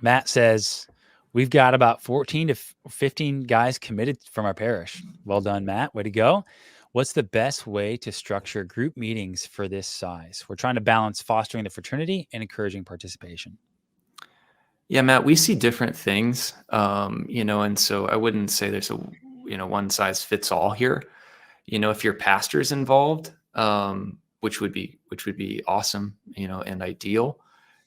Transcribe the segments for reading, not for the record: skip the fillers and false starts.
Matt says, we've got about 14 to 15 guys committed from our parish. Well done, Matt. Way to go. What's the best way to structure group meetings for this size? We're trying to balance fostering the fraternity and encouraging participation. Yeah, Matt, we see different things, and so I wouldn't say there's a, one size fits all here. If your pastor's involved, which would be awesome, and ideal.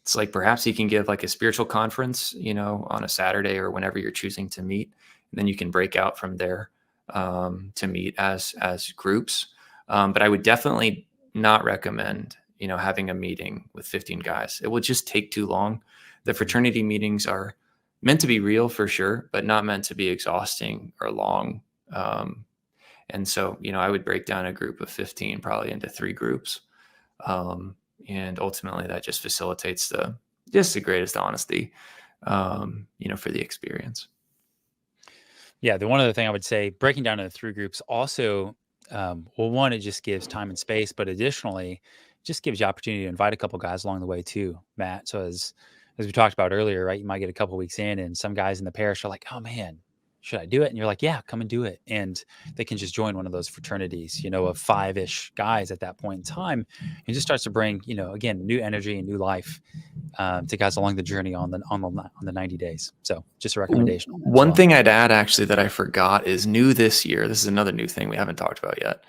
It's like perhaps you can give like a spiritual conference, on a Saturday or whenever you're choosing to meet, and then you can break out from there to meet as groups. But I would definitely not recommend, having a meeting with 15 guys. It will just take too long. The fraternity meetings are meant to be real for sure, but not meant to be exhausting or long. And so, I would break down a group of 15 probably into 3 groups. And ultimately that just facilitates the greatest honesty, for the experience. Yeah, the one other thing I would say, breaking down into 3 groups also, well, one, it just gives time and space, but additionally, just gives you opportunity to invite a couple guys along the way too, Matt. So as we talked about earlier, right, you might get a couple weeks in and some guys in the parish are like, oh man, should I do it? And you're like, yeah, come and do it. And they can just join one of those fraternities, of 5-ish guys at that point in time. And just starts to bring, again, new energy and new life to guys along the journey on the 90 days. So just a recommendation on that as One well. thing I'd add actually that I forgot is new this year. This is another new thing we haven't talked about yet,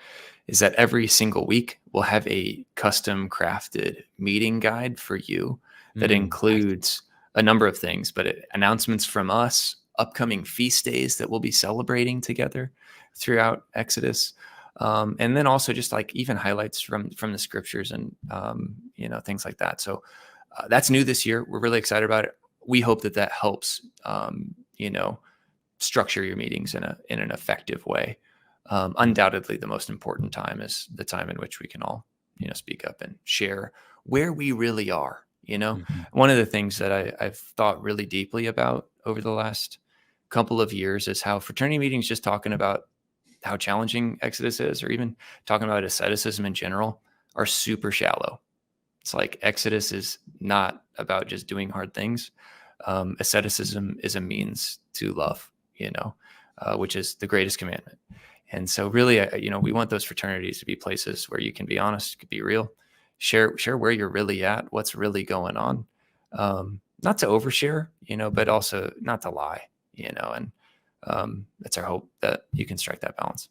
is that every single week we'll have a custom crafted meeting guide for you that includes a number of things, but announcements from us, upcoming feast days that we'll be celebrating together throughout Exodus. And then also just like even highlights from the scriptures and, things like that. So that's new this year. We're really excited about it. We hope that helps, structure your meetings in an effective way. Undoubtedly, the most important time is the time in which we can all, speak up and share where we really are. One of the things that I've thought really deeply about over the last couple of years is how fraternity meetings, just talking about how challenging Exodus is, or even talking about asceticism in general, are super shallow. It's like Exodus is not about just doing hard things. Asceticism is a means to love, which is the greatest commandment. And so really, we want those fraternities to be places where you can be honest, be real, share where you're really at, what's really going on. Not to overshare, but also not to lie, and that's our hope that you can strike that balance.